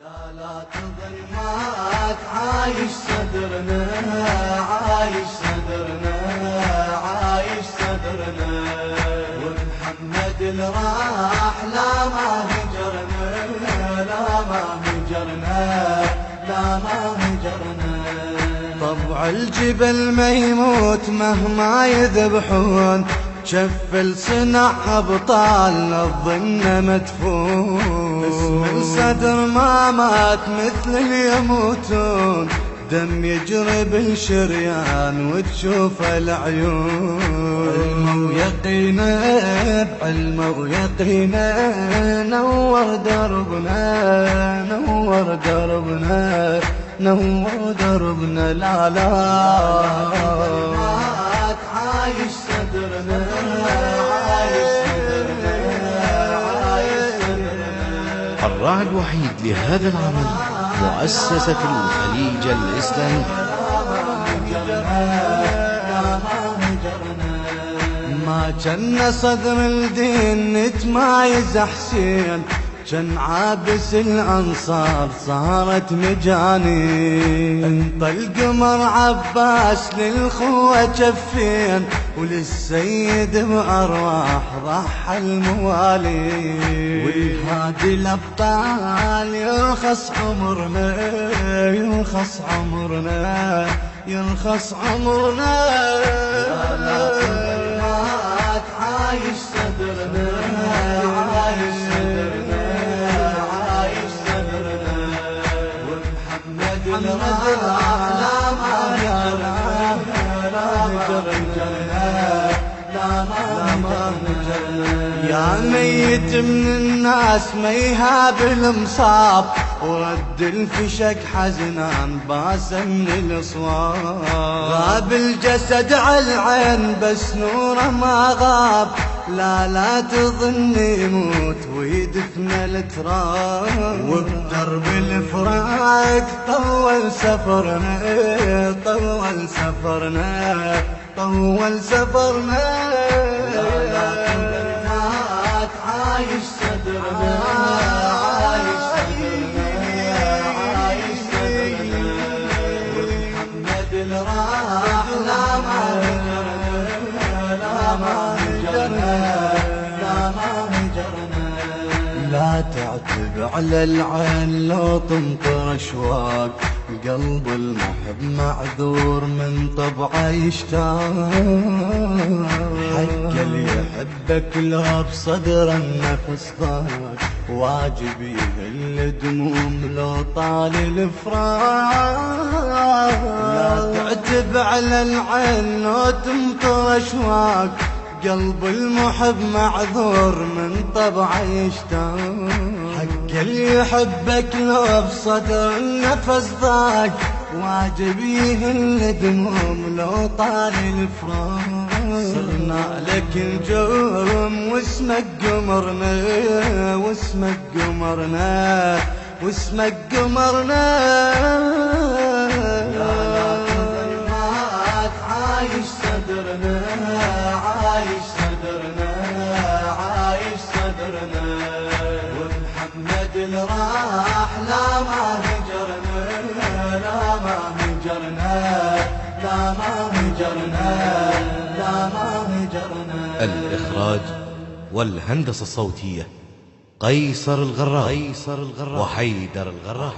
لا تظن مات عايش صدرنا، عايش صدرنا، عايش صدرنا، ومحمد اللي راح لا ما هجرنا، لا ما هجرنا، لا ما هجرنا. طبع الجبل ما يموت مهما يذبحون، شف الصنع أبطالنا الظن مدفون، اسم الصدر ما مات مثل اللي يموتون، دم يجري بالشريان وتشوف العيون. علم ويقينا بعلم ويقينا نور دربنا، نور دربنا، نور دربنا. لا عايش صدرنا، عايش صدرنا، عايش صدرنا. الراعي الوحيد لهذا العمل مؤسسة الخليج الإسلامي. ما كان صدر الدين نتمايز حسين، كان عابس الأنصار صارت مجانين. انت القمر عباس للخوة جفين، وللسيد بأرواح ضحى الموالين. والهادي الأبطال يرخص عمرنا، يرخص عمرنا، يرخص عمرنا. لا مات عايش صدرنا، عايش صدرنا، عايش صدرنا، ومحمد اللي راح لا ما هجرنا، لا ما هجرنا، لا ما هجرنا. يا ميت من الناس ما يهاب المصاب، ورد الفشك حزنان باس من الاصوات. غاب الجسد على العين بس نوره ما غاب، لا تظن يموت ويدفن التراب. وبدرب الفراق طول سفرنا، طول سفرنا، طول سفرنا. لا مات عايش صدرنا، عايش صدرنا، عايش صدرنا، ومحمد اللي راح لا ما هجرنا، لا ما هجرنا، لا ما هجرنا. لا تعتب على العين لو تمطر اشواق، قلب المحب معذور من طبعه يشتاق. حق اللي يحبك لو بصدر النفس ضاق، واجب يهل دموم لو طال الفراق. لا تعتب على العين لو تمطر اشواق، قلب المحب معذور من طبعه يشتاق. حق اللي يحبك لو بصدر النفس ضاق، واجب يهل دموم لو طال الفراق. صرنا لك نجوم واسمك قمرنا، واسمك قمرنا، واسمك قمرنا. لا مات عايش صدرنا، عايش صدرنا، عايش صدرنا، ومحمد اللي راح لا ما هجرنا، لا ما هجرنا، لا ما هجرنا، لا ما هجرنا. الإخراج والهندسة الصوتية قيصر الغراء، وحيدر الغراء.